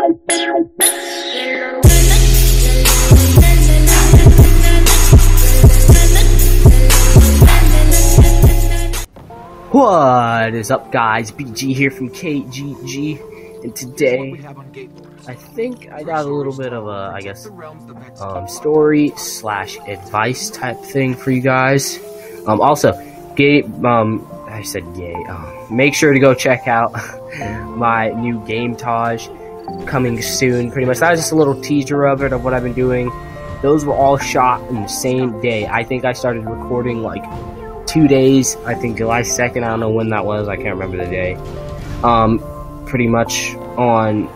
What is up, guys? BG here from KGG, and today I think I got a little bit of a, story slash advice type thing for you guys. Also, I said gay. Make sure to go check out my new GRITAS coming soon. Pretty much, that was just a little teaser of it, of what I've been doing. Those were all shot in the same day. I think I started recording like 2 days, I think July 2nd, I don't know when that was, I can't remember the day. Pretty much on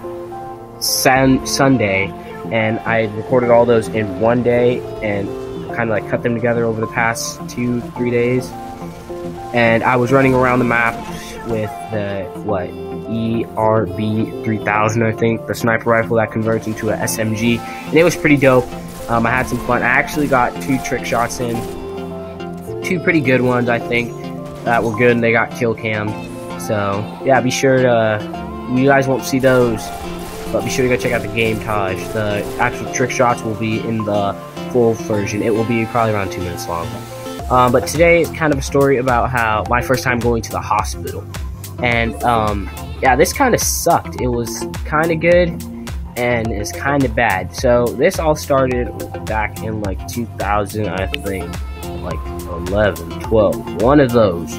Sunday, and I recorded all those in one day, and kind of like cut them together over the past 2-3 days. And I was running around the map with the, ERB 3000, I think, the sniper rifle that converts into a SMG, and it was pretty dope. I had some fun. I actually got 2 trick shots in. 2 pretty good ones, I think, that were good, and they got kill cammed. So yeah, be sure to, you guys won't see those, but be sure to go check out the GRITAS. The actual trick shots will be in the full version. It will be probably around 2 minutes long. But today is kind of a story about how my first time going to the hospital, and yeah, this kind of sucked. It was kind of good, and it's kind of bad. So this all started back in like 2000, I think. Like 11, 12, one of those.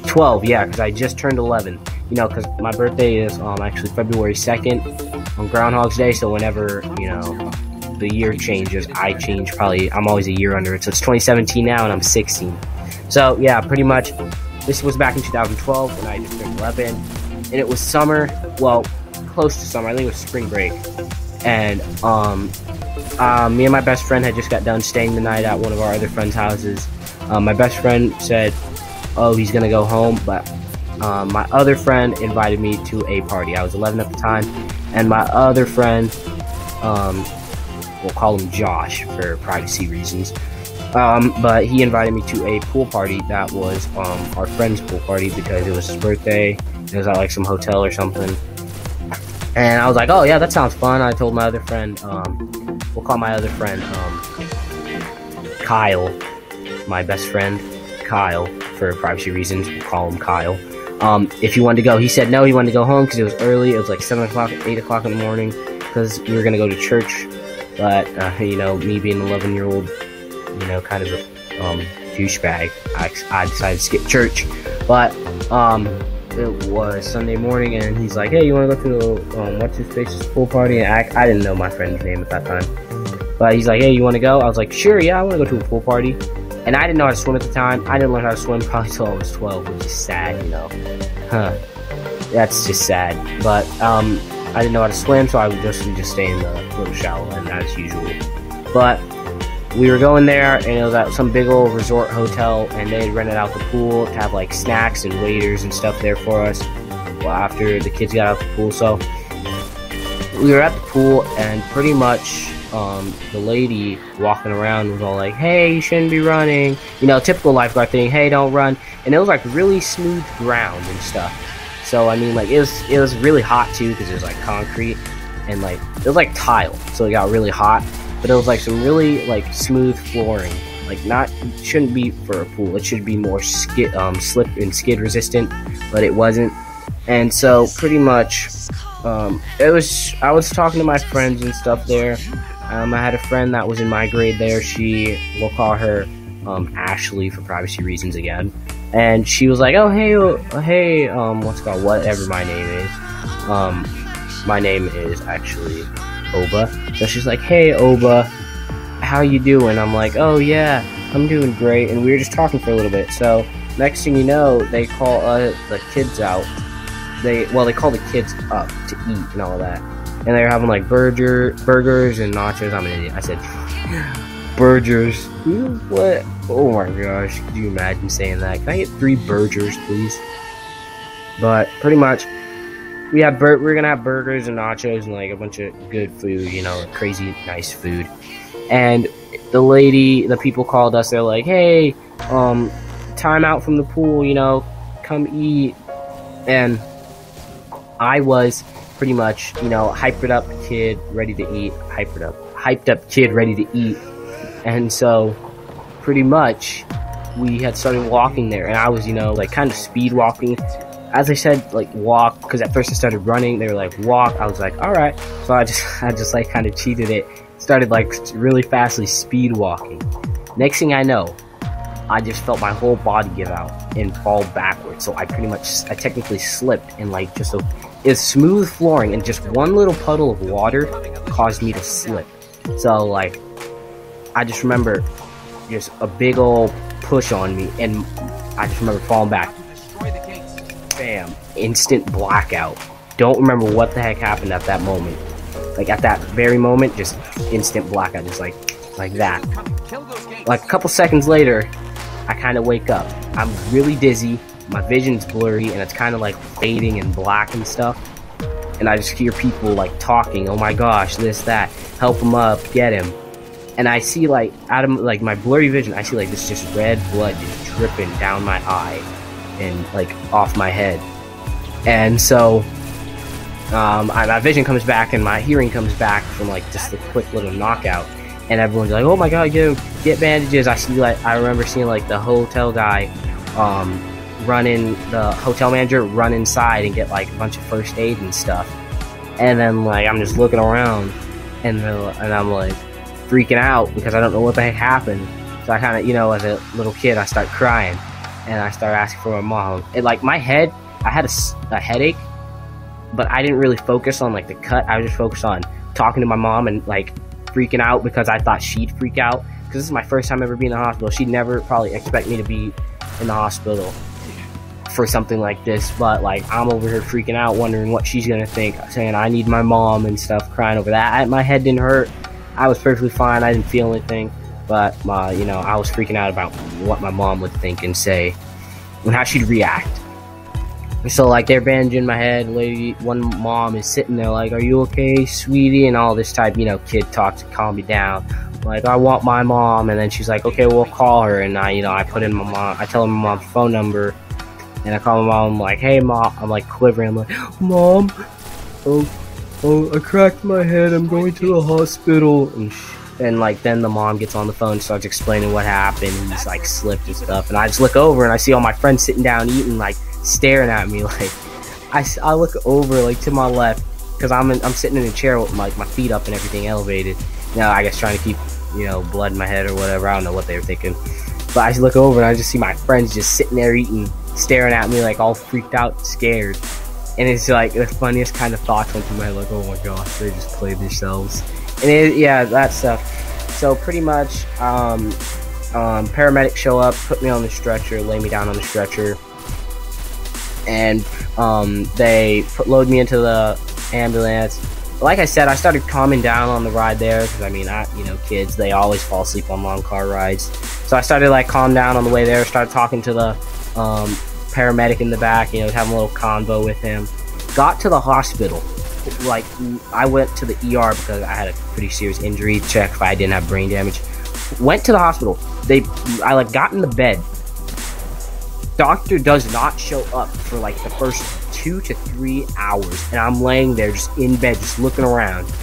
12, yeah, because I just turned 11. You know, because my birthday is actually February 2nd on Groundhog's Day. So whenever, you know, the year changes, I change probably. I'm always a year under it. So it's 2017 now, and I'm 16. So yeah, pretty much. This was back in 2012 when I just turned 11, and it was summer. Well, close to summer. I think it was spring break, and me and my best friend had just got done staying the night at one of our other friends' houses. My best friend said, oh, he's gonna go home, but my other friend invited me to a party. I was 11 at the time, and my other friend, we'll call him Josh for privacy reasons, but he invited me to a pool party that was our friend's pool party because it was his birthday. It was at like some hotel or something. And I was like, oh yeah, that sounds fun. I told my other friend, we'll call my other friend, Kyle, my best friend, Kyle, for privacy reasons, we'll call him Kyle, if he wanted to go. He said no, he wanted to go home because it was early. It was like 7 o'clock, 8 o'clock in the morning, because we were going to go to church, but, you know, me being an 11-year-old, you know, kind of a, douchebag, I decided to skip church, but, it was Sunday morning, and he's like, hey, you want to go to the, what's-his-face's pool party? And I didn't know my friend's name at that time. But he's like, hey, you want to go? I was like, sure, yeah, I want to go to a pool party. And I didn't know how to swim at the time. I didn't learn how to swim probably until I was 12, which is sad, you know. That's just sad. But, I didn't know how to swim, so I would just stay in the little shallow end as usual. But we were going there, and it was at some big old resort hotel, and they had rented out the pool to have like snacks and waiters and stuff there for us. Well, after the kids got out the pool, so we were at the pool, and pretty much the lady walking around was all like, "Hey, you shouldn't be running," you know, typical lifeguard thing. Hey, don't run. And it was like really smooth ground and stuff. So I mean, like it was really hot too because it was like concrete, and like it was like tile, so it got really hot. But it was like some really like smooth flooring, like not, it shouldn't be for a pool. It should be more slip and skid resistant, but it wasn't. And so pretty much, I was talking to my friends and stuff there. I had a friend that was in my grade there. We'll call her Ashley for privacy reasons again. And she was like, oh hey, what's it called? Whatever my name is. My name is actually Oba. So she's like, hey Oba, how you doing? I'm like, oh yeah, I'm doing great. And we were just talking for a little bit. So next thing you know, they call the kids out. They call the kids up to eat and all that. And they were having like burgers and nachos. I'm an idiot. I said burgers. What? Oh my gosh, could you imagine saying that? Can I get 3 burgers, please? But pretty much, we're gonna have burgers and nachos and like a bunch of good food, you know, crazy nice food. And the people called us. They're like, hey, time out from the pool, you know, come eat. And I was pretty much, you know, hyped up kid ready to eat, hyped up kid ready to eat. And so pretty much we had started walking there, and I was, you know, like kind of speed walking. As I said, like walk, because at first I started running, they were like walk, I was like alright, so I just like kind of cheated it, started like really fastly speed walking. Next thing I know, I just felt my whole body give out and fall backwards. So I technically slipped, and like it's smooth flooring, and just one little puddle of water caused me to slip. So like, I just remember just a big old push on me, and I just remember falling back. Bam! Instant blackout. Don't remember what the heck happened at that moment. Like at that very moment, just instant blackout, just like that. Like a couple seconds later, I kind of wake up. I'm really dizzy, my vision's blurry, and it's kind of like fading and black and stuff. And I just hear people like talking, oh my gosh, this, that, help him up, get him. And I see like, out of like my blurry vision, I see like this just red blood just dripping down my eye and like off my head. And so my vision comes back and my hearing comes back from like just a quick little knockout. And everyone's like, oh my god, get bandages. I remember seeing like the hotel guy, the hotel manager run inside and get like a bunch of first aid and stuff. And then like, I'm just looking around and I'm like freaking out because I don't know what the heck happened. So I kind of, you know, as a little kid, I start crying and I start asking for my mom. And like my head, I had a headache, but I didn't really focus on like the cut. I was just focused on talking to my mom and like freaking out because I thought she'd freak out, because this is my first time ever being in the hospital. She'd never probably expect me to be in the hospital for something like this, but like I'm over here freaking out, wondering what she's gonna think, saying I need my mom and stuff, crying over that. My head didn't hurt, I was perfectly fine, I didn't feel anything, but you know, I was freaking out about what my mom would think and say and how she'd react. So like they're bandaging my head, one mom is sitting there like, are you okay, sweetie, and all this type, you know, kid talk to calm me down, like I want my mom. And then she's like, okay, we'll call her. And I put in my mom, I tell her my mom's phone number, and I call my mom, I'm like, hey mom, I'm like quivering, I'm like, mom, oh I cracked my head, I'm going to the hospital. And like then the mom gets on the phone and starts explaining what happened, and he's like slipped and stuff. And I just look over and I see all my friends sitting down eating, like staring at me. Like I look over like to my left, because I'm sitting in a chair with like my feet up and everything elevated, you know, I guess trying to keep, you know, blood in my head or whatever. I don't know what they were thinking, but I just look over and I just see my friends just sitting there eating, staring at me like all freaked out, scared. And it's like the funniest kind of thoughts went through my head, like, oh my gosh, they just played themselves. And yeah, that stuff. So pretty much paramedics show up, put me on the stretcher, lay me down on the stretcher, and they load me into the ambulance. Like I said, I started calming down on the ride there, because I mean, you know, kids, they always fall asleep on long car rides. So I started like calm down on the way there, started talking to the paramedic in the back, you know, having a little convo with him. Got to the hospital. Like, I went to the ER because I had a pretty serious injury, check if I didn't have brain damage. Went to the hospital. I like got in the bed. Doctor does not show up for like the first 2 to 3 hours, and I'm laying there just in bed, just looking around.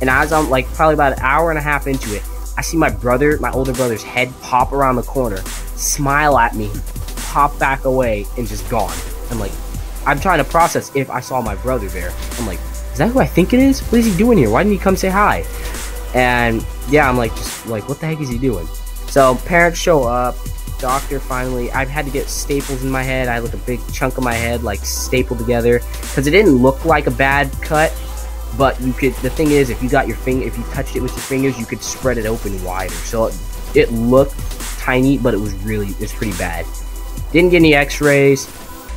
And as I'm like probably about an hour and a half into it, I see my older brother's head pop around the corner, smile at me, pop back away, and just gone. I'm like, I'm trying to process if I saw my brother there. I'm like, is that who I think it is? What is he doing here? Why didn't he come say hi? And yeah, I'm like, just like, what the heck is he doing? So parents show up. Doctor finally, I've had to get staples in my head. I had like a big chunk of my head like stapled together, because it didn't look like a bad cut, but you could, the thing is, if you got your finger, if you touched it with your fingers, you could spread it open wider. So it looked tiny, but it's pretty bad. Didn't get any x-rays.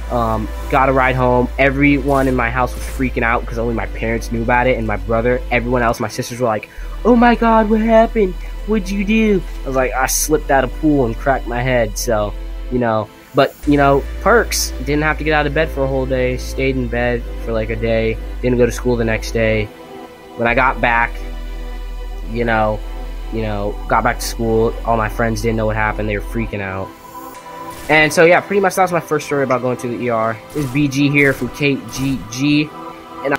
Got a ride home. Everyone in my house was freaking out because only my parents knew about it, and my brother, everyone else, my sisters were like, oh my god, what happened? What'd you do? I was like, I slipped out of pool and cracked my head. So, you know, but you know, perks. Didn't have to get out of bed for a whole day. Stayed in bed for like a day. Didn't go to school the next day. When I got back, you know, got back to school, all my friends didn't know what happened. They were freaking out. And so yeah, pretty much that was my first story about going to the ER. This is BG here from KGG, and